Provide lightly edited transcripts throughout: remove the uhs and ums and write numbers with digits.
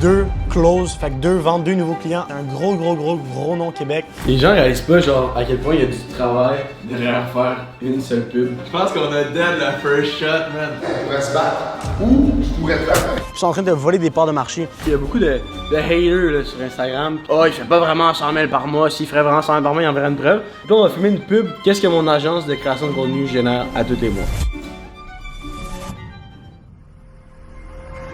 2 close, fait que 2 ventes, 2 nouveaux clients. Un gros nom au Québec. Les gens réalisent pas genre à quel point il y a du travail derrière faire une seule pub. Je pense qu'on a dead la first shot, man. Je pourrais se battre. Ou je pourrais te faire. Ils sont en train de voler des parts de marché. Il y a beaucoup de haters là, sur Instagram. Oh, il fait pas vraiment 100 000 par mois. S'il ferait vraiment 100 000 par mois, il enverrait une preuve. Puis là, on va filmer une pub. Qu'est-ce que mon agence de création de contenu génère à tous les mois?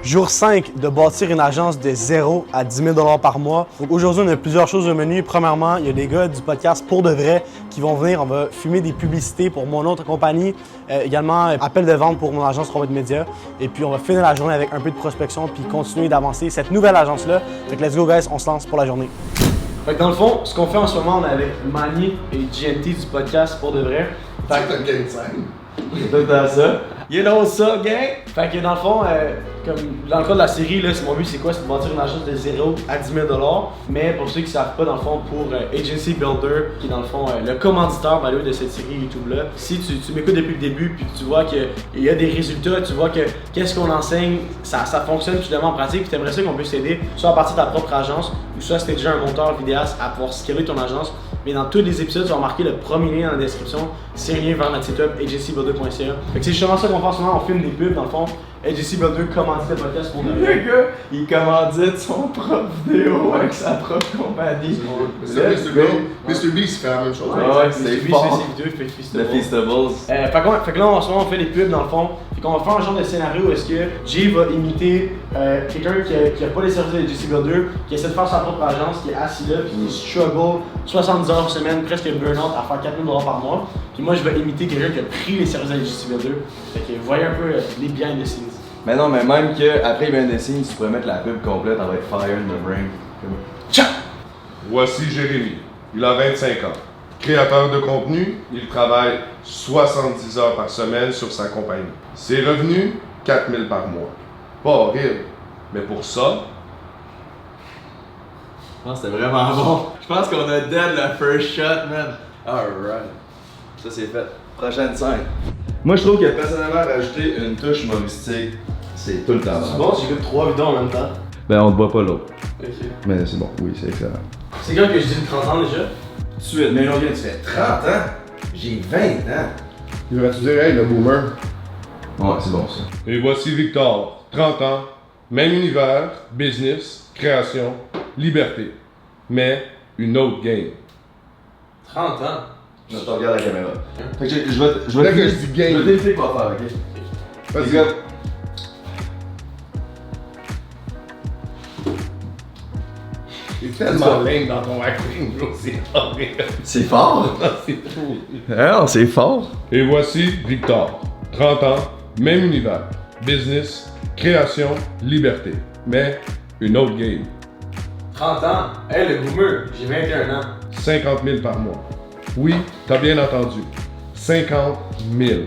Jour 5 de bâtir une agence de 0 à 10 000 par mois. Donc aujourd'hui, on a plusieurs choses au menu. Premièrement, il y a des gars du podcast Pour de vrai qui vont venir. On va filmer des publicités pour mon autre compagnie. Également, appel de vente pour mon agence Robot Média. Et puis, on va finir la journée avec un peu de prospection puis continuer d'avancer cette nouvelle agence-là. Donc, let's go, guys, on se lance pour la journée. Fait que dans le fond, ce qu'on fait en ce moment, on est avec Manny et GNT du podcast Pour de vrai. Tu sais que t'as une game de scène. C'est dans ça. You know ça, gang? Fait que dans le fond, comme dans le cas de la série, là, mon but c'est quoi? C'est de bâtir une agence de 0 à 10 000 $. Mais pour ceux qui savent pas, dans le fond, pour Agency Builder, qui est dans le fond le commanditeur malheureux de cette série YouTube-là, si tu m'écoutes depuis le début puis tu vois qu'il y a des résultats, tu vois que qu'est-ce qu'on enseigne, ça fonctionne finalement en pratique, puis t'aimerais ça qu'on puisse t'aider, soit à partir de ta propre agence, ou soit si t'es déjà un monteur vidéaste à pouvoir scaler ton agence. Mais dans tous les épisodes, tu vas remarquer le premier lien dans la description. C'est un lien vers notre site web, agencybuilder.ca. Fait que c'est justement ça qu'on fait en ce moment, on filme des pubs dans le fond. Agency Builder commandite le podcast pour nous. Le gars, il commandite son propre vidéo avec sa propre compagnie. Mr. Beast fait la même chose. Ouais, c'est fort. C'est vidéos, il fait Le Feastables. fait que là, en ce moment, on fait des pubs dans le fond. Fait qu'on va faire un genre de scénario où est-ce que Jay va imiter quelqu'un qui a pas les services de Agency Builder, qui essaie de faire sa propre agence, qui est assis là, puis qui struggle 70 heures semaine, presque burn-out à faire 4 000 $ par mois. Puis moi, je vais imiter quelqu'un qui a pris les services de Agency Builder. Fait que voyez un peu les behind the scenes. Mais non, mais même qu'après il y a des signes, tu pourrais mettre la pub complète avec Fire in the Brain. Tcha! Voici Jérémy. Il a 25 ans. Créateur de contenu, il travaille 70 heures par semaine sur sa compagnie. Ses revenus, 4 000 par mois. Pas horrible, mais pour ça, Je pense que c'était vraiment bon. Je pense qu'on a dead la first shot, man. Alright. Ça c'est fait. Prochaine scène. Moi je trouve que personnellement rajouter une touche humoristique, c'est tout le temps. C'est bon, j'écoute 3 vidéos en même temps. Ben on te boit pas l'autre. Ok. Mais c'est bon, oui, c'est excellent. C'est quand que je dis 30 ans déjà? Tout de suite, mais regarde, tu fais 30 ans. J'ai 20 ans. Devrais-tu dire, hey, le boomer? Ouais, c'est bon ça. et voici Victor, 30 ans, même univers, business, création, liberté. Mais une autre game. 30 ans? Je te regarde la caméra. Fait que je vais Dès que je dis game. Je vais t'expliquer quoi faire, ok? Vas-y. Les gars, T'es tellement lame dans ton acting, bro. C'est horrible. c'est fort. C'est fou. Non, c'est fort. Et voici Victor, 30 ans, même univers, business, création, liberté. Mais une autre game. 30 ans? Hey, le boomer, j'ai 21 ans. 50 000 par mois. Oui, t'as bien entendu. 50 000.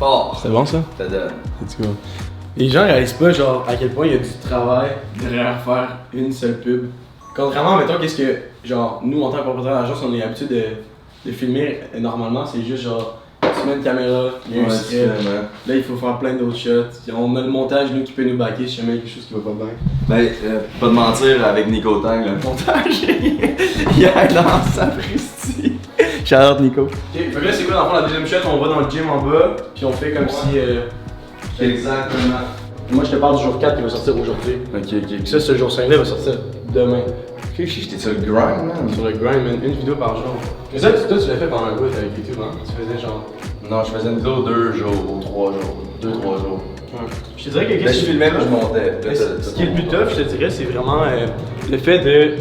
Fort. C'est bon ça? Ça donne. Let's go. Les gens réalisent pas genre à quel point il y a du travail derrière faire une seule pub. Contrairement, mettons, qu'est-ce que, genre, nous en tant que propriétaire d'agence, on est habitué de filmer normalement, c'est juste genre, tu mets une caméra, il y a un script, là il faut faire plein d'autres shots, on a le montage, nous, qui peut nous backer si jamais il y a quelque chose qui va pas bien. Ben, pas de mentir avec Nico Tang, le montage, il a dans sa prestie. Shout out Nico. Ok, fait que là c'est quoi dans le fond la deuxième shot, on va dans le gym en bas, puis on fait comme si... Exactement. Moi je te parle du jour 4 qui va sortir aujourd'hui. Ok. Puis ça, ce jour 5 là va sortir demain. J'étais sur le grind, man. Sur le grind, man, une vidéo par jour. Mais ça, toi, tu l'as fait pendant un bout avec YouTube, hein? Tu faisais genre. Non, je faisais une vidéo 2 jours ou 3 jours. 2-3 jours. Ouais. Je te dirais que Mais je filmais puis je montais. Ce qui est le plus tough, je te dirais, c'est vraiment le fait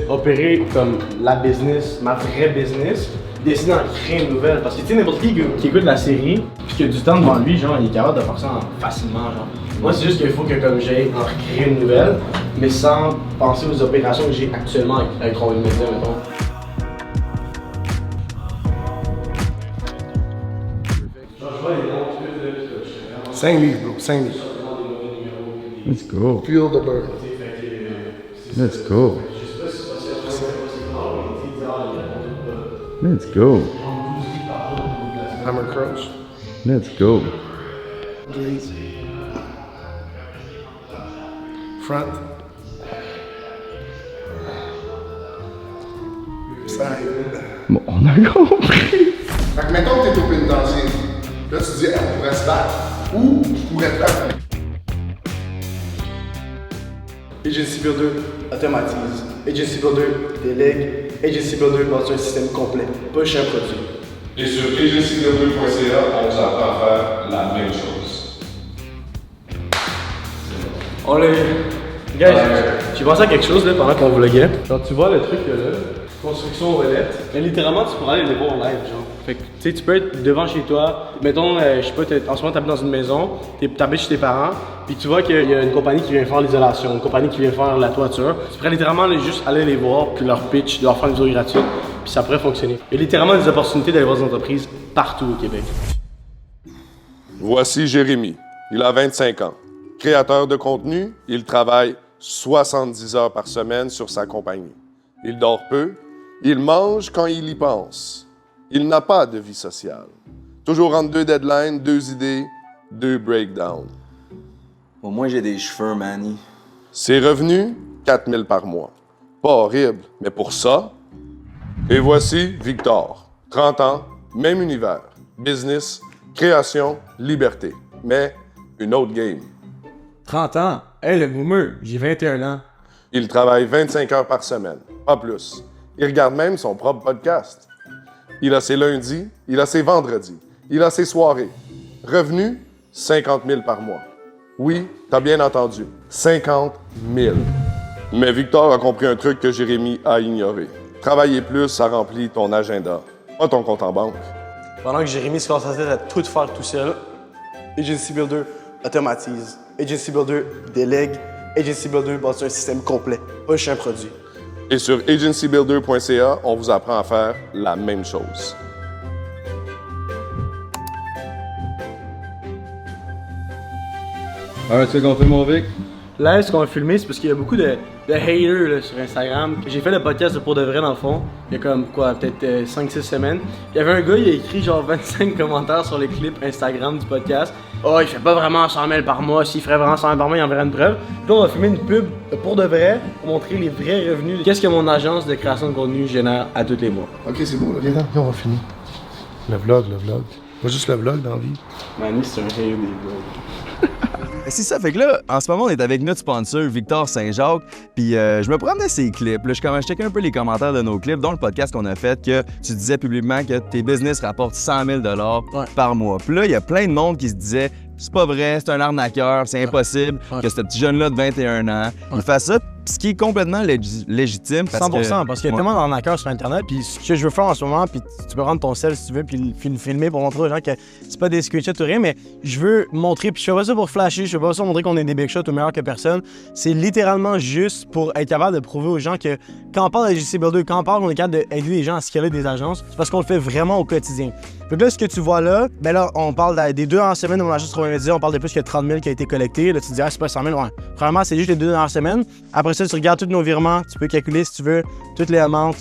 d'opérer comme la business, ma vraie business, d'essayer d'en créer une nouvelle. Parce que tu sais, n'importe qui écoute la série, puis qui a du temps devant lui, genre, il est capable de faire ça facilement, genre. Moi, c'est juste qu'il faut que comme j'aille en créer une nouvelle, mais sans penser aux opérations que j'ai actuellement avec Robot Média, mettons. 5 livres, bro. 5 livres. Let's go. Feel the burn. Let's go. Let's go. Hammer Crouch. Let's go. Dreams. front. Ça arrive. Bon, on a compris. Fait que mettons que t'es au pénitencier. Là, tu dis, on pourrait se battre. Ou je pourrais te battre. Agency Builder automatise. Agency Builder délègue. Agency Builder bâtit un système complet, pas juste un produit. Et sur agencybuilder.ca, on vous apprend à faire la même chose. On les... Guys, j'ai pensé à quelque chose là, pendant qu'on vloguait. Genre, tu vois le truc là, construction relette. Mais littéralement, tu pourrais aller les voir en live, genre. Fait que, tu sais, tu peux être devant chez toi. Mettons, je sais pas, en ce moment, t'habites dans une maison, t'habites chez tes parents, puis tu vois qu'il y a une compagnie qui vient faire l'isolation, une compagnie qui vient faire la toiture. Tu pourrais littéralement juste aller les voir, puis leur pitch, leur faire une vidéo gratuite, puis ça pourrait fonctionner. Il y a littéralement des opportunités d'aller voir des entreprises partout au Québec. Voici Jérémy. Il a 25 ans. Créateur de contenu, il travaille 70 heures par semaine sur sa compagnie. Il dort peu, il mange quand il y pense. Il n'a pas de vie sociale. Toujours entre 2 deadlines, 2 idées, 2 breakdowns. Au moins, j'ai des cheveux, Manny. Ses revenus, 4 000 par mois. Pas horrible, mais pour ça... Et voici Victor. 30 ans, même univers. Business, création, liberté. Mais une autre game. 30 ans? Hey, le boomer, j'ai 21 ans. Il travaille 25 heures par semaine, pas plus. Il regarde même son propre podcast. Il a ses lundis, il a ses vendredis, il a ses soirées. Revenu, 50 000 par mois. Oui, t'as bien entendu, 50 000. Mais Victor a compris un truc que Jérémy a ignoré. Travailler plus, ça remplit ton agenda, pas ton compte en banque. Pendant que Jérémy se concentrait à tout faire tout seul, Agency Builder automatise. Agency Builder délègue. Agency Builder bâtit un système complet, pas juste un produit. Et sur agencybuilder.ca, on vous apprend à faire la même chose. Alors, tu veux qu'on fait mon Vic? Là, ce qu'on a filmé, c'est parce qu'il y a beaucoup de haters là, sur Instagram. J'ai fait le podcast de Pour de vrai dans le fond, il y a comme quoi, peut-être 5-6 semaines. Il y avait un gars, il a écrit genre 25 commentaires sur les clips Instagram du podcast. Oh, il fait pas vraiment 100 000 par mois, s'il ferait vraiment 100 000 par mois, il enverrait une preuve. Puis là, on a filmé une pub de Pour de vrai pour montrer les vrais revenus. Qu'est-ce que mon agence de création de contenu génère à tous les mois. Ok, c'est beau, là. Viens, on va finir. Le vlog. Pas juste le vlog dans la vie. Manu, c'est un hater des vlogs. C'est ça, fait que là, en ce moment, on est avec notre sponsor, Victor Saint-Jacques, puis je me promenais ses clips, là, je checkais un peu les commentaires de nos clips, dont le podcast qu'on a fait, que tu disais publiquement que tes business rapportent 100 000 par mois. Puis là, il y a plein de monde qui se disait, c'est pas vrai, c'est un arnaqueur, c'est impossible que ce petit jeune-là de 21 ans, il fasse ça, ce qui est complètement légitime. 100%, parce qu'il y a tellement d'arnaqueurs sur Internet, puis ce que je veux faire en ce moment, puis tu peux rendre ton sel si tu veux, puis le filmer pour montrer aux gens que c'est pas des screenshots ou rien, mais je veux montrer, puis je fais pas ça pour flasher, je fais pas ça pour montrer qu'on est des big shots ou meilleurs que personne. C'est littéralement juste pour être capable de prouver aux gens que quand on parle d'AGC Builder, quand on parle qu'on est capable d'aider les gens à scaler des agences, c'est parce qu'on le fait vraiment au quotidien. Fait que là, ce que tu vois là, ben là, on parle des 2 dernières semaines de mon agence 90, on parle de plus que 30 000 qui a été collecté. Là, tu te dis, ah, c'est pas 100 000, ouais. Premièrement, c'est juste les 2 dernières semaines. Après ça, tu regardes tous nos virements, tu peux calculer si tu veux, toutes les amounts.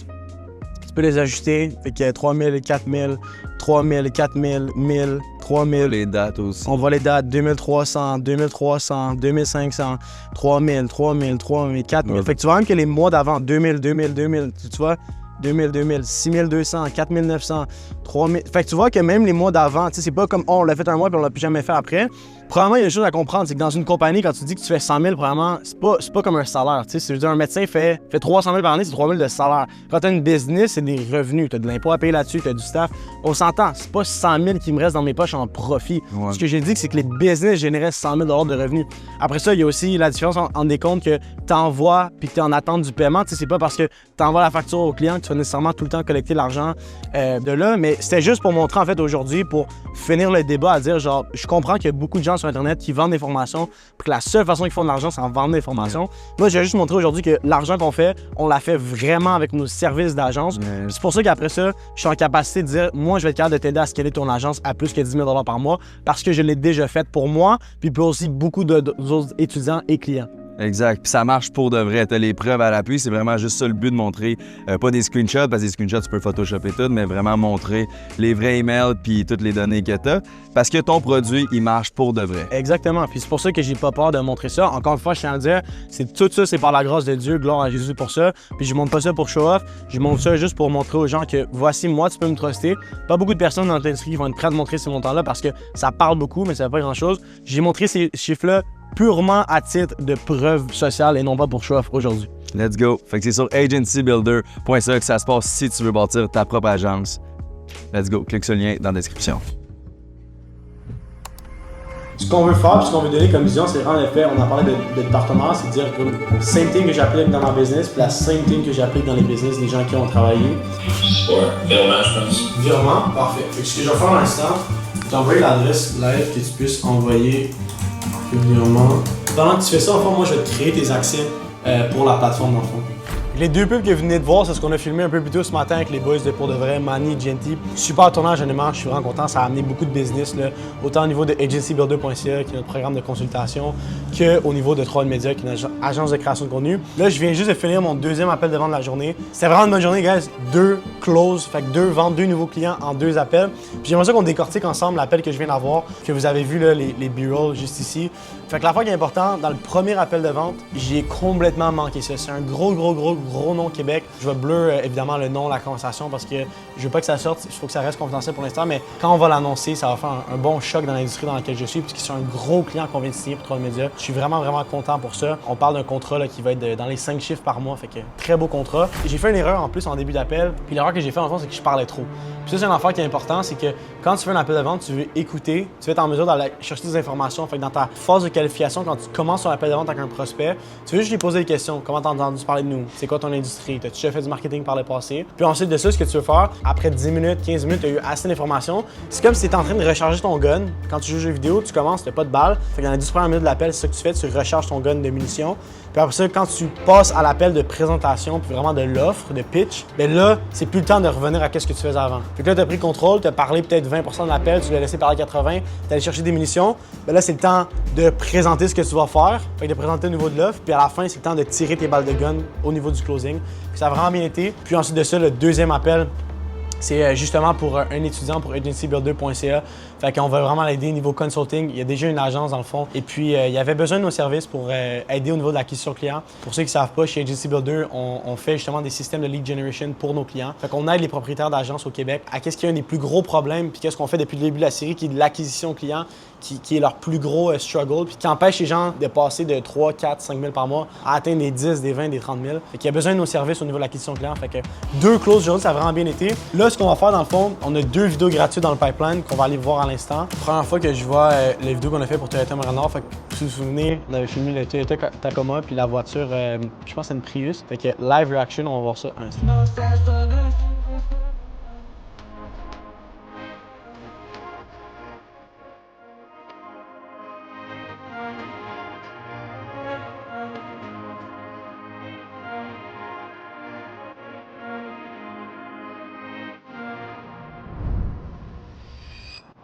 Tu peux les ajuster. Fait que 3 000, 4 000, 3 000, 4 000, 1000, 3 000. Les dates aussi. On voit les dates 2300, 2300, 2500, 3000, 3000, 3000, 4000. Fait que tu vois même que les mois d'avant, 2000, 2000, 2000, tu vois, 2000, 2000, 6200, 4900, 3000. Fait que tu vois que même les mois d'avant, tu sais, c'est pas comme on l'a fait un mois puis on l'a plus jamais fait après. Probablement, il y a des choses à comprendre. C'est que dans une compagnie, quand tu dis que tu fais 100 000, probablement, c'est pas comme un salaire. Tu sais, si je veux dire, un médecin fait 300 000 par année, c'est 3 000 de salaire. Quand tu as une business, c'est des revenus. Tu as de l'impôt à payer là-dessus, tu as du staff. On s'entend, c'est pas 100 000 qui me reste dans mes poches en profit. Ouais. Ce que j'ai dit, c'est que les business généraient 100 000 de revenus. Après ça, il y a aussi la différence entre des comptes que tu envoies puis que tu es en attente du paiement. Tu sais, c'est pas parce que tu envoies la facture au client que tu vas nécessairement tout le temps collecter l'argent de là. Mais c'était juste pour montrer, en fait, aujourd'hui, pour finir le débat, à dire, genre, je comprends qu'il y a beaucoup de gens sur Internet qui vendent des formations, puis que la seule façon qu'ils font de l'argent, c'est en vendant des formations. Moi, j'ai juste montré aujourd'hui que l'argent qu'on fait, on l'a fait vraiment avec nos services d'agence. C'est pour ça qu'après ça, je suis en capacité de dire, moi, je vais être capable de t'aider à scaler ton agence à plus que 10 000 par mois, parce que je l'ai déjà fait pour moi, puis pour aussi beaucoup d'autres étudiants et clients. Exact. Puis ça marche pour de vrai. T'as les preuves à l'appui. C'est vraiment juste ça le but de montrer. Pas des screenshots, parce que des screenshots, tu peux photoshopper tout, mais vraiment montrer les vrais emails puis toutes les données que t'as. Parce que ton produit, il marche pour de vrai. Exactement. Puis c'est pour ça que j'ai pas peur de montrer ça. Encore une fois, je tiens à le dire, tout ça, c'est par la grâce de Dieu. Gloire à Jésus pour ça. Puis je montre pas ça pour show off. Je montre ça juste pour montrer aux gens que voici, moi, tu peux me truster. Pas beaucoup de personnes dans l'industrie qui vont être prêtes à montrer ces montants-là parce que ça parle beaucoup, mais ça veut pas grand-chose. J'ai montré ces chiffres-là purement à titre de preuve sociale et non pas pour show off aujourd'hui. Let's go. Fait que c'est sur agencybuilder.ca que ça se passe si tu veux bâtir ta propre agence. Let's go. Clique sur le lien dans la description. Ce qu'on veut faire, puis ce qu'on veut donner comme vision, c'est vraiment le fait, on en parlait de département, c'est de dire comme same thing que j'applique dans ma business, puis la same thing que j'applique dans les business des gens qui ont travaillé. Ouais, virement, je pense. Virement, parfait. Fait que ce que je vais faire à l'instant, t'envoyer l'adresse live que tu puisses envoyer le virement. Pendant que tu fais ça, en fait, moi je vais te créer tes accès pour la plateforme dans le fond. Les deux pubs que vous venez de voir, c'est ce qu'on a filmé un peu plus tôt ce matin avec les boys de Pour de Vrai, Manny, Genty. Super tournage, honnêtement, je suis vraiment content. Ça a amené beaucoup de business, là, autant au niveau de agencybuilder.ca, qui est notre programme de consultation, qu'au niveau de 3 Media, qui est notre agence de création de contenu. Là, je viens juste de finir mon deuxième appel de vente de la journée. C'était vraiment une bonne journée, guys. 2 closes, fait que 2 ventes, 2 nouveaux clients en 2 appels. Puis j'aimerais ça qu'on décortique ensemble l'appel que je viens d'avoir, que vous avez vu, là, les B-rolls juste ici. Fait que la fois qui est importante, dans le premier appel de vente, j'ai complètement manqué ça. C'est un gros nom Québec. Je vais blur évidemment le nom, la conversation parce que je veux pas que ça sorte. Il faut que ça reste confidentiel pour l'instant, mais quand on va l'annoncer, ça va faire un bon choc dans l'industrie dans laquelle je suis puisque c'est un gros client qu'on vient de signer pour 3 Médias. Je suis vraiment content pour ça. On parle d'un contrat là, qui va être dans les 5 chiffres par mois, fait que très beau contrat. J'ai fait une erreur en plus en début d'appel, puis l'erreur que j'ai fait en fond, c'est que je parlais trop. Puis ça, c'est une affaire qui est important, c'est que quand tu fais un appel de vente, tu veux écouter, tu veux être en mesure d'aller chercher des informations. Fait que dans ta phase de qualification, quand tu commences ton appel de vente avec un prospect, tu veux juste lui poser des questions. Comment t'as entendu parler de nous? C'est quoi ton industrie? T'as-tu déjà fait du marketing par le passé? Puis ensuite de ça, ce que tu veux faire, après 10 minutes, 15 minutes, tu as eu assez d'informations. C'est comme si tu étais en train de recharger ton gun. Quand tu joues aux jeux vidéo, tu commences, tu pas de balle. Fait que dans les 10 premières minutes de l'appel, c'est ça que tu fais, tu recharges ton gun de munitions. Puis après ça, quand tu passes à l'appel de présentation, puis vraiment de l'offre, de pitch, bien là, c'est plus le temps de revenir à ce que tu faisais avant. Fait que là, tu as pris le contrôle, tu as parlé peut-être 20% de l'appel, tu l'as laissé parler 80%, tu es allé chercher des munitions. Bien là, c'est le temps de présenter ce que tu vas faire, fait que de présenter au niveau de l'offre. Puis à la fin, c'est le temps de tirer tes balles de gun au niveau du closing. Puis ça a vraiment bien été. Puis ensuite de ça, le deuxième appel, c'est justement pour un étudiant pour agencybuilder.ca. Fait qu'on va vraiment l'aider au niveau consulting. Il y a déjà une agence dans le fond. Et puis, il y avait besoin de nos services pour aider au niveau de l'acquisition client. Pour ceux qui ne savent pas, chez Agency Builder, on fait justement des systèmes de lead generation pour nos clients. Fait qu'on aide les propriétaires d'agences au Québec à qu'est-ce qui est un des plus gros problèmes, puis qu'est-ce qu'on fait depuis le début de la série, qui est de l'acquisition client, qui est leur plus gros struggle, puis qui empêche les gens de passer de 3, 4, 5 000 par mois à atteindre des 10, des 20, des 30 000. Fait qu'il y a besoin de nos services au niveau de l'acquisition client. Fait que 2 closes aujourd'hui, ça a vraiment bien été. Là, ce qu'on va faire dans le fond, on a 2 vidéos gratuites dans le pipeline qu'on va aller voir à l'instant. Première fois que je vois les vidéos qu'on a fait pour Toyota Mariner, fait que si vous vous souvenez, on avait filmé le Toyota Tacoma puis la voiture, je pense que c'est une Prius. Fait que live reaction, on va voir ça un instant.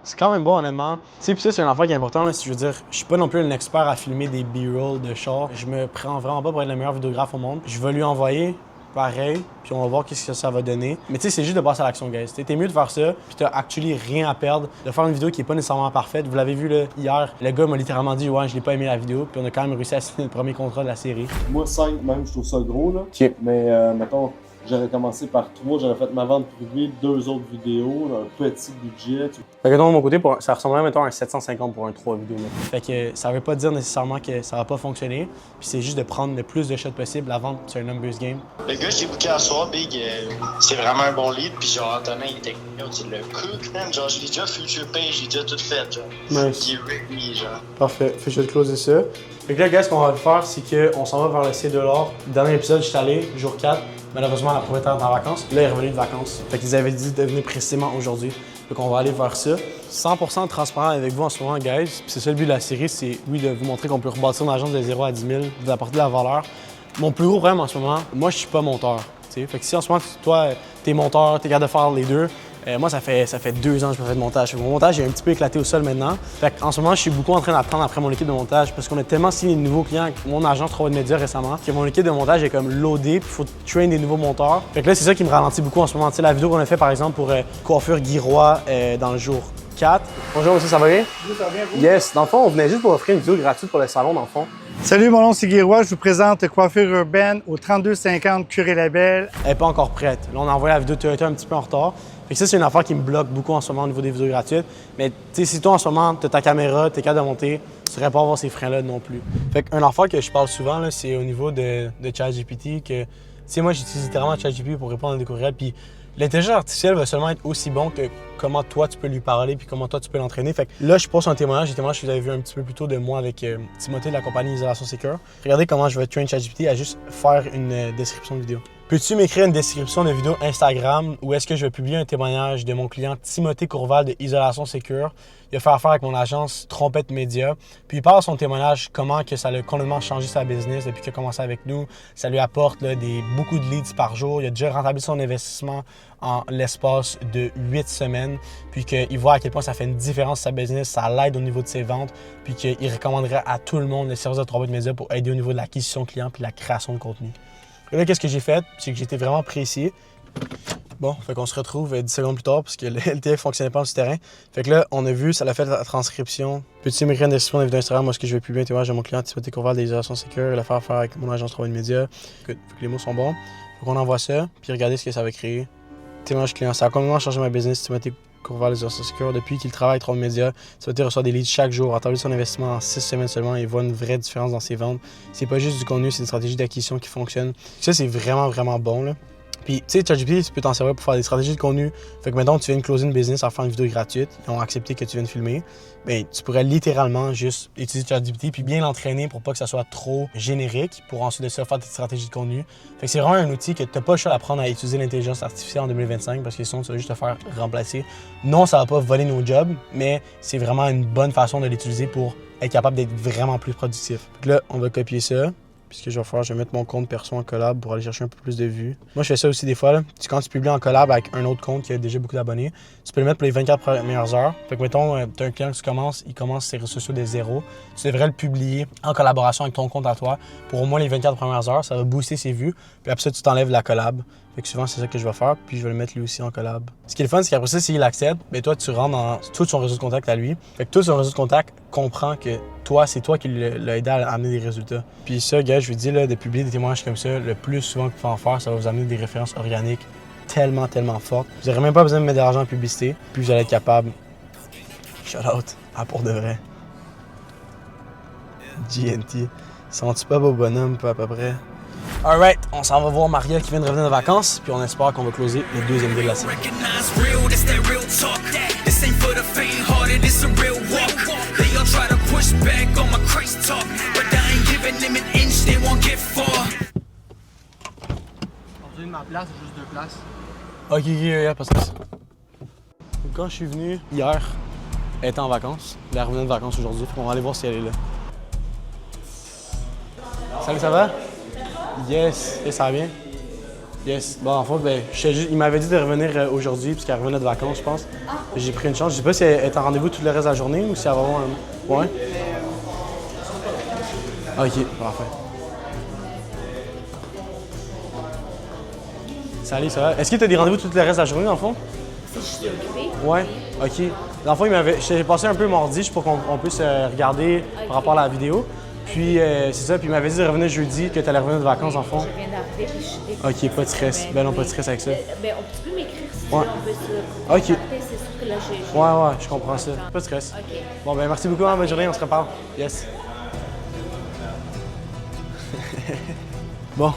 C'est quand même bon, honnêtement. Tu sais, puis ça, c'est une affaire qui est importante. Je veux dire, je suis pas non plus un expert à filmer des B-rolls de char. Je me prends vraiment pas pour être le meilleur vidéographe au monde. Je vais lui envoyer pareil, puis on va voir qu'est-ce que ça va donner. Mais tu sais, c'est juste de passer à l'action, guys. T'es mieux de faire ça, puis t'as actually rien à perdre, de faire une vidéo qui est pas nécessairement parfaite. Vous l'avez vu là, hier, le gars m'a littéralement dit « Ouais, je l'ai pas aimé la vidéo », puis on a quand même réussi à signer le premier contrat de la série. Moi, 5 même, je trouve ça gros, là. OK. Mais mettons, j'aurais commencé par 3, j'aurais fait ma vente privée, 2 autres vidéos, un petit budget. Fait que donc, de mon côté, ça ressemblerait mettons à un 750 pour un 3 vidéos. Fait que ça veut pas dire nécessairement que ça va pas fonctionner, puis c'est juste de prendre le plus de shots possible. La vente, c'est un numbers game. Le gars, je l'ai booké à soir, Big, c'est vraiment un bon lead, puis genre, Antonin, il était le cook, man. Genre, je l'ai déjà future page, j'ai déjà tout fait, genre. Nice. Il est with me, genre. Parfait. Fait que je vais te closer ça. Fait que là, gars, ce qu'on va faire, c'est qu'on s'en va vers le C$. Dernier épisode, je suis allé, jour 4. Malheureusement, la propriétaire est en vacances. Là, il est revenu de vacances. Fait qu'ils avaient dit de venir précisément aujourd'hui. Fait qu'on va aller vers ça. 100% transparent avec vous en ce moment, guys. Puis c'est ça le but de la série, c'est oui, de vous montrer qu'on peut rebâtir une agence de 0 à 10 000, de vous apporter de la valeur. Mon plus gros problème en ce moment, moi, je suis pas monteur. T'sais. Fait que si en ce moment, toi, t'es monteur, t'es capable de faire les deux, Moi, ça fait 2 ans que je me fais de montage. Mon montage est un petit peu éclaté au sol maintenant. Fait en ce moment, je suis beaucoup en train d'apprendre après mon équipe de montage parce qu'on a tellement signé de nouveaux clients avec mon agent 3 Media récemment que mon équipe de montage est comme loadée, puis il faut train des nouveaux monteurs. Fait que là, c'est ça qui me ralentit beaucoup en ce moment. Tu sais, la vidéo qu'on a fait par exemple pour coiffure Guy Roy dans le jour 4. Bonjour monsieur, ça va bien? Oui, ça va bien, vous? Yes, dans le fond, on venait juste pour offrir une vidéo gratuite pour le salon dans le fond. Salut, mon nom c'est Guy Roy, je vous présente Coiffure Urbaine au 3250 Curé-Labelle. Elle n'est pas encore prête. Là, on a envoyé la vidéo Toyota un petit peu en retard. Fait que ça, c'est une affaire qui me bloque beaucoup en ce moment au niveau des vidéos gratuites. Mais tu sais, si toi, en ce moment, tu as ta caméra, tu es capable de monter, tu ne devrais pas avoir ces freins-là non plus. Fait qu'une affaire que je parle souvent, là, c'est au niveau de ChatGPT que, tu sais, moi, j'utilise littéralement ChatGPT pour répondre à des courriels. Puis l'intelligence artificielle va seulement être aussi bon que comment toi, tu peux lui parler puis comment toi, tu peux l'entraîner. Fait que là, je pose un témoignage, que vous avez vu un petit peu plus tôt de moi avec Timothée de la compagnie Isolation Secure. Regardez comment je vais train ChatGPT à juste faire une description de vidéo. Peux-tu m'écrire une description de vidéo Instagram où est-ce que je vais publier un témoignage de mon client Timothée Courval de Isolation Secure? Il a fait affaire avec mon agence Trompette Média. Puis il parle de son témoignage, comment que ça a complètement changé sa business depuis qu'il a commencé avec nous. Ça lui apporte là, beaucoup de leads par jour. Il a déjà rentabilisé son investissement en l'espace de 8 semaines. Puis qu'il voit à quel point ça fait une différence sur sa business, ça l'aide au niveau de ses ventes. Puis qu'il recommanderait à tout le monde le service de Trompette Média pour aider au niveau de l'acquisition client puis la création de contenu. Et là, qu'est-ce que j'ai fait? C'est que j'étais vraiment précis. Bon, fait qu'on se retrouve 10 secondes plus tard parce que le LTF ne fonctionnait pas sur le terrain. Fait que là, on a vu, ça l'a fait la transcription. Peux-tu m'écrire une description de vidéo Instagram? Moi, ce que je vais publier un témoignage de mon client Timothée Courval des Isolations Secure. Il a fait affaire avec mon agence 3 Media. Écoute, faut que les mots sont bons. Fait qu'on envoie ça, puis regardez ce que ça va créer. Témoignage client. Ça a complètement changé ma business, Timothée Courval des Isolations Secure. Depuis qu'il travaille 3 Media, Timothée reçoit des leads chaque jour. Rentabilise son investissement en 6 semaines seulement. Il voit une vraie différence dans ses ventes. C'est pas juste du contenu, c'est une stratégie d'acquisition qui fonctionne. Ça, c'est vraiment, vraiment bon, là. Puis, tu sais, ChatGPT, tu peux t'en servir pour faire des stratégies de contenu. Fait que, mettons, tu viens de closer une business en faisant une vidéo gratuite, ils ont accepté que tu viennes filmer. Bien, tu pourrais littéralement juste utiliser ChatGPT puis bien l'entraîner pour pas que ça soit trop générique pour ensuite de ça faire tes stratégies de contenu. Fait que c'est vraiment un outil que t'as pas le choix d'apprendre à utiliser l'intelligence artificielle en 2025 parce que sinon, tu vas juste te faire remplacer. Non, ça va pas voler nos jobs, mais c'est vraiment une bonne façon de l'utiliser pour être capable d'être vraiment plus productif. Fait que là, on va copier ça. Puis ce que je vais faire, je vais mettre mon compte perso en collab pour aller chercher un peu plus de vues. Moi, je fais ça aussi des fois. Là. Quand tu publies en collab avec un autre compte qui a déjà beaucoup d'abonnés, tu peux le mettre pour les 24 premières heures. Fait que, mettons, tu as un client qui commence, il commence ses réseaux sociaux de zéro. Tu devrais le publier en collaboration avec ton compte à toi pour au moins les 24 premières heures. Ça va booster ses vues. Puis après ça, tu t'enlèves la collab. Fait que souvent, c'est ça que je vais faire, puis je vais le mettre lui aussi en collab. Ce qui est le fun, c'est qu'après ça, s'il accepte, bien toi, tu rentres dans tout son réseau de contact à lui. Fait que tout son réseau de contact comprend que toi, c'est toi qui l'as aidé à amener des résultats. Puis ça, gars, je vous dis, là, de publier des témoignages comme ça, le plus souvent que vous pouvez en faire, ça va vous amener des références organiques tellement, tellement fortes. Vous n'aurez même pas besoin de mettre de l'argent en publicité, puis vous allez être capable. Shout out, pour de vrai. GNT. Sont-tu pas beaux bonhommes, pas à peu près? Alright, on s'en va voir Marielle qui vient de revenir de vacances, puis on espère qu'on va closer le deuxième deal de la série. On dit ma place, c'est juste 2 places. Ok, parce que quand je suis venu hier, elle était en vacances. Elle revenait de vacances aujourd'hui, on va aller voir si elle est là. Salut, ça va? Yes, et ça va bien? Yes. Bon, en fait, ben, il m'avait dit de revenir aujourd'hui, puisqu'elle revenait de vacances, je pense. J'ai pris une chance. Je sais pas si elle est en rendez-vous tout le reste de la journée ou si elle va avoir un. Ouais? Ok, parfait. Salut, ça va? Est-ce que tu as des rendez-vous tout le reste de la journée, dans le fond? Si je suis occupée. Ouais, ok. Dans le fond, j'ai passé un peu mardi juste pour qu'on puisse regarder par rapport à la vidéo. Puis, c'est ça, puis il m'avait dit de revenir jeudi, que tu allais revenir de vacances, en fond. Je viens d'arriver, puis je suis Ok, pas de stress. Ben non, pas de stress avec ça. Ben, tu peux m'écrire si Ouais. on peut se contacter. Ok. C'est sûr que là, j'ai... Ouais, je comprends ça. Pas de stress. Ok. Bon, ben merci beaucoup, bonne journée, on se reparle. Yes. Bon,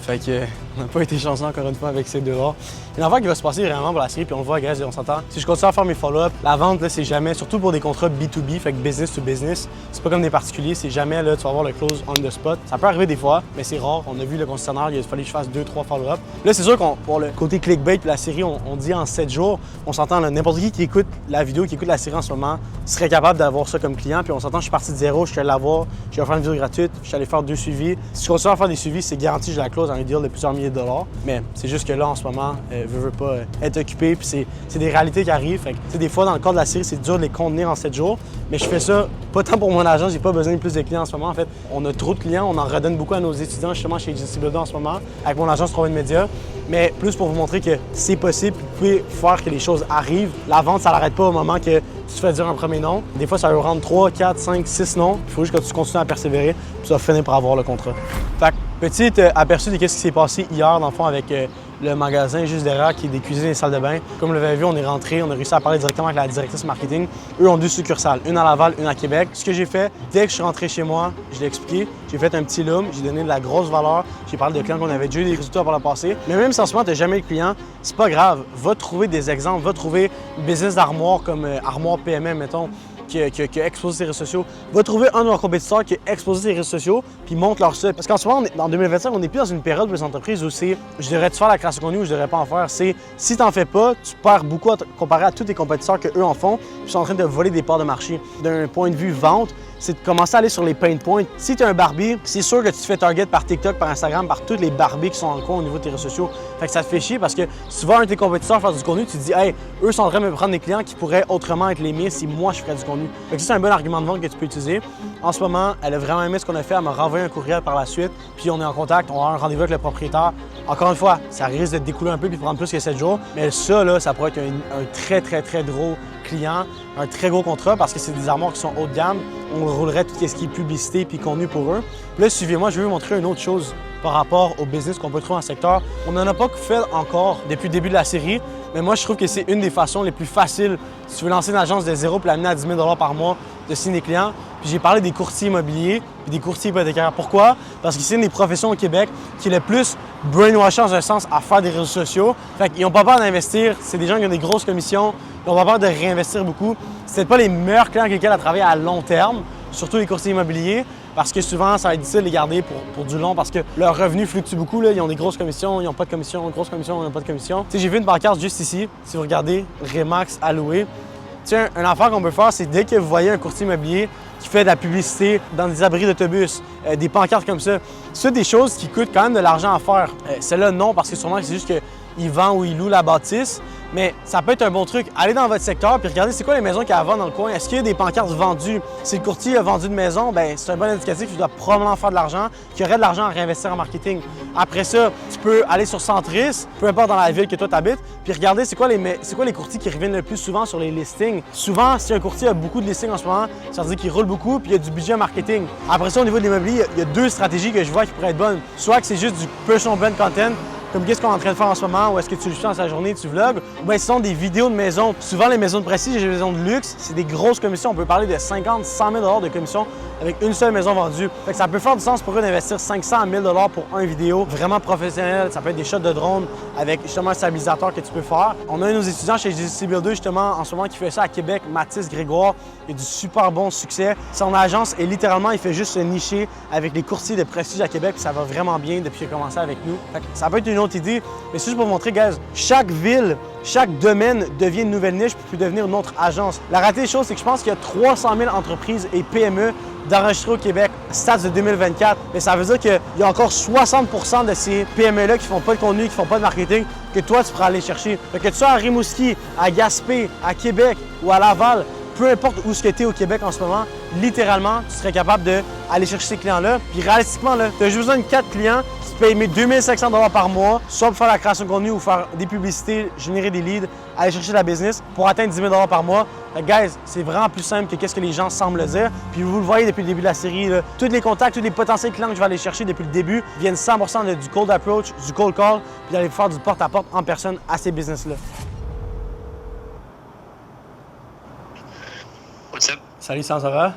fait que on n'a pas été chanceux encore une fois avec ces deux-là. Une affaire qui va se passer vraiment pour la série, puis on le voit, guys, on s'entend. Si je continue à faire mes follow-up, la vente, là, c'est jamais, surtout pour des contrats B2B, fait que business to business, c'est pas comme des particuliers, c'est jamais là, tu vas avoir le close on the spot. Ça peut arriver des fois, mais c'est rare. On a vu le concessionnaire, il a fallu que je fasse 2-3 follow-up. Là, c'est sûr qu'on pour le côté clickbait puis la série, on dit en 7 jours, on s'entend n'importe qui écoute la vidéo, qui écoute la série en ce moment, serait capable d'avoir ça comme client. Puis on s'entend, je suis parti de zéro, je suis allé la voir, je vais faire une vidéo gratuite, je suis allé faire 2 suivis. Si je continue à faire des suivis, c'est garanti, j'ai la close dans un deal de plusieurs milliers de dollars. Mais c'est juste que là, en ce moment, veux pas être occupé, puis c'est des réalités qui arrivent. Fait que, des fois, dans le cadre de la série, c'est dur de les contenir en 7 jours. Mais je fais ça pas tant pour mon agence, j'ai pas besoin de plus de clients en ce moment. En fait, on a trop de clients, on en redonne beaucoup à nos étudiants justement chez Agency Builder en ce moment, avec mon agence 3 Média. Mais plus pour vous montrer que c'est possible, vous pouvez faire que les choses arrivent. La vente, ça n'arrête pas au moment que tu te fais dire un premier nom. Des fois, ça va rendre 3, 4, 5, 6 noms. Il faut juste que tu continues à persévérer, puis tu vas finir par avoir le contrat. Fait que, petit aperçu de ce qui s'est passé hier, dans le fond, avec le magasin juste derrière qui est des cuisines et des salles de bain. Comme vous l'avez vu, on est rentré, on a réussi à parler directement avec la directrice marketing. Eux ont 2 succursales, une à Laval, une à Québec. Ce que j'ai fait, dès que je suis rentré chez moi, je l'ai expliqué, j'ai fait un petit loom, j'ai donné de la grosse valeur, j'ai parlé de clients qu'on avait déjà eu des résultats par le passé. Mais même si en ce moment, tu n'as jamais eu de client, c'est pas grave. Va trouver des exemples, va trouver une business d'armoire comme Armoire PMM, mettons, qui a exposé ses réseaux sociaux. Va trouver un de leurs compétiteurs qui a exposé ses réseaux sociaux, puis montre leur site. Parce qu'en ce moment, en 2025, on n'est plus dans une période pour les entreprises où c'est je devrais-tu faire la création de contenu ou je devrais pas en faire. C'est si tu n'en fais pas, tu perds beaucoup comparé à tous tes compétiteurs qu'eux en font, puis ils sont en train de voler des parts de marché. D'un point de vue vente, c'est de commencer à aller sur les pain points. Si tu es un barbier, c'est sûr que tu te fais target par TikTok, par Instagram, par tous les barbiers qui sont dans le coin au niveau de tes réseaux sociaux. Fait que ça te fait chier parce que si tu vois un de tes compétiteurs faire du contenu, tu te dis, hey, eux sont en train de me prendre des clients qui pourraient autrement être les miens si moi je ferais du contenu. Fait que c'est un bon argument de vente que tu peux utiliser. En ce moment, elle a vraiment aimé ce qu'on a fait, elle m'a renvoyé un courriel par la suite, puis on est en contact, on a un rendez-vous avec le propriétaire. Encore une fois, ça risque de découler un peu puis de prendre plus que 7 jours, mais ça, là, ça pourrait être un très, très, très gros client, un très gros contrat parce que c'est des armoires qui sont haut de gamme. On roulerait tout ce qui est publicité puis contenu pour eux. Puis là, suivez-moi, je vais vous montrer une autre chose par rapport au business qu'on peut trouver dans le secteur. On n'en a pas fait encore depuis le début de la série, mais moi, je trouve que c'est une des façons les plus faciles si tu veux lancer une agence de zéro et l'amener à 10 000 par mois de signer des clients. Puis j'ai parlé des courtiers immobiliers et des courtiers hypothécaires. Pourquoi? Parce que c'est une des professions au Québec qui est le plus brainwashing dans un sens à faire des réseaux sociaux. Fait qu'ils n'ont pas peur d'investir. C'est des gens qui ont des grosses commissions. Ils n'ont pas peur de réinvestir beaucoup. C'est peut-être pas les meilleurs clients avec lesquels à travailler à long terme, surtout les courtiers immobiliers, parce que souvent, ça va être difficile de les garder pour du long parce que leurs revenus fluctuent beaucoup. Là. Ils ont des grosses commissions, ils n'ont pas de commission, grosse commission, ils n'ont pas de commission. Tu sais, j'ai vu une pancarte juste ici, si vous regardez, Remax à louer. Tiens, une affaire qu'on peut faire, c'est dès que vous voyez un courtier immobilier qui fait de la publicité dans des abris d'autobus, des pancartes comme ça, c'est des choses qui coûtent quand même de l'argent à faire. Celle-là, non, parce que sûrement c'est juste qu'il vend ou il loue la bâtisse. Mais ça peut être un bon truc. Allez dans votre secteur puis regardez c'est quoi les maisons qu'il y a à vendre dans le coin. Est-ce qu'il y a des pancartes vendues? Si le courtier a vendu une maison, ben c'est un bon indicatif qu'il doit probablement faire de l'argent, qu'il y aurait de l'argent à réinvestir en marketing. Après ça, tu peux aller sur Centris, peu importe dans la ville que toi tu habites, puis regarder c'est quoi les courtiers qui reviennent le plus souvent sur les listings. Souvent, si un courtier a beaucoup de listings en ce moment, ça veut dire qu'il roule beaucoup puis il y a du budget marketing. Après ça, au niveau de l'immobilier, il y a 2 stratégies que je vois qui pourraient être bonnes. Soit que c'est juste du personal brand content, comme qu'est-ce qu'on est en train de faire en ce moment, ou est-ce que tu le fais dans sa journée, tu vlogs, ou bien ce sont des vidéos de maison. Souvent, les maisons de prestige et les maisons de luxe, c'est des grosses commissions. On peut parler de 50 100 000 de commissions avec une seule maison vendue. Fait que ça peut faire du sens pour eux d'investir 500 000 pour un vidéo vraiment professionnel. Ça peut être des shots de drone avec justement un stabilisateur que tu peux faire. On a un de nos étudiants chez Agency Builder justement en ce moment qui fait ça à Québec, Mathis Grégoire. Il a du super bon succès. Son agence est littéralement, il fait juste se nicher avec les courtiers de prestige à Québec. Puis ça va vraiment bien depuis qu'il a commencé avec nous. Fait que ça peut être une autre idée. Mais c'est juste pour vous montrer, guys, chaque ville, chaque domaine devient une nouvelle niche puis peut devenir une autre agence. La réalité des choses, c'est que je pense qu'il y a 300 000 entreprises et PME d'enregistrer au Québec, stats de 2024. Mais ça veut dire qu'il y a encore 60 % de ces PME-là qui font pas de contenu, qui font pas de marketing, que toi, tu pourras aller chercher. Fait que tu sois à Rimouski, à Gaspé, à Québec ou à Laval, peu importe où ce que tu es au Québec en ce moment, littéralement, tu serais capable d'aller chercher ces clients-là. Puis réalistiquement, tu as juste besoin de 4 clients qui te payent 2 500 $ par mois, soit pour faire la création de contenu ou faire des publicités, générer des leads, aller chercher de la business pour atteindre 10 000 $ par mois. Fait que, guys, c'est vraiment plus simple que qu'est-ce que les gens semblent dire. Puis vous le voyez depuis le début de la série, là, tous les contacts, tous les potentiels clients que je vais aller chercher depuis le début viennent 100% du cold approach, du cold call, puis d'aller faire du porte-à-porte en personne à ces business-là. What's up? Salut, ça va?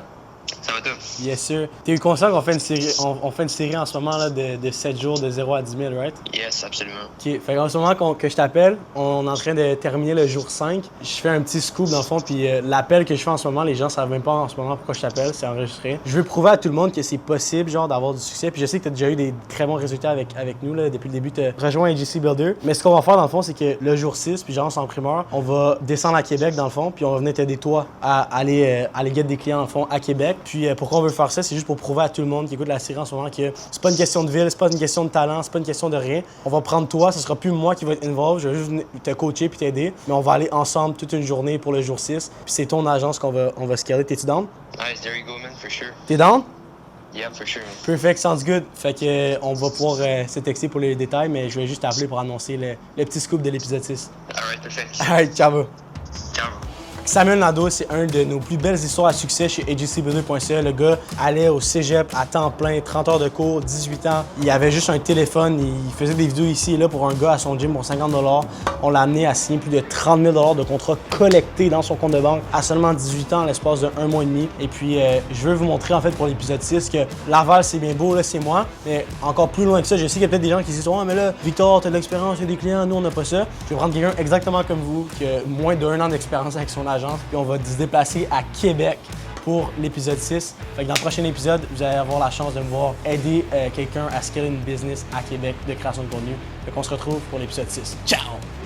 Ça va toi? Yes, sir. T'es eu conscient qu'on fait une série, on fait une série en ce moment là, de 7 jours de 0 à 10 000, right? Yes, absolument. OK. Fait qu'en ce moment que je t'appelle, on est en train de terminer le jour 5. Je fais un petit scoop dans le fond, puis l'appel que je fais en ce moment, les gens savent même pas en ce moment pourquoi je t'appelle, c'est enregistré. Je veux prouver à tout le monde que c'est possible, genre, d'avoir du succès. Puis je sais que t'as déjà eu des très bons résultats avec nous, là, depuis le début. T'as rejoint AJC Builder. Mais ce qu'on va faire, dans le fond, c'est que le jour 6, puis genre, c'est en primeur, on va descendre à Québec, dans le fond, puis on va venir t'aider, toi, à aller get des clients, dans le fond, à Québec. Puis pourquoi on veut faire ça, c'est juste pour prouver à tout le monde qui écoute la série en ce moment que c'est pas une question de ville, c'est pas une question de talent, c'est pas une question de rien. On va prendre toi, ce sera plus moi qui va être involved, je vais juste te coacher puis t'aider. Mais on va aller ensemble toute une journée pour le jour 6. Puis c'est ton agence qu'on va scaler. T'es-tu down? Nice, there you go, man, for sure. T'es down? Yeah, for sure, man. Perfect, sounds good. Fait que on va pouvoir se texter pour les détails, mais je vais juste t'appeler pour annoncer le petit scoop de l'épisode 6. Alright, perfect. Alright, ciao. Ciao. Samuel Nadeau, c'est un de nos plus belles histoires à succès chez AJCbuilder.ca. Le gars allait au cégep à temps plein, 30 heures de cours, 18 ans. Il avait juste un téléphone, il faisait des vidéos ici et là pour un gars à son gym pour 50 $. On l'a amené à signer plus de 30 000 $ de contrats collectés dans son compte de banque à seulement 18 ans, à l'espace de 1 mois et demi. Et puis, je veux vous montrer en fait pour l'épisode 6 que Laval, c'est bien beau, là, c'est moi. Mais encore plus loin que ça, je sais qu'il y a peut-être des gens qui se disent « Ouais, mais là, Victor, t'as de l'expérience, il y a des clients, nous, on n'a pas ça. » Je vais prendre quelqu'un exactement comme vous, qui a moins d'1 an d'expérience avec son agence, puis on va se déplacer à Québec pour l'épisode 6. Fait que dans le prochain épisode, vous allez avoir la chance de me voir aider quelqu'un à scaler une business à Québec de création de contenu. Fait qu'on se retrouve pour l'épisode 6. Ciao!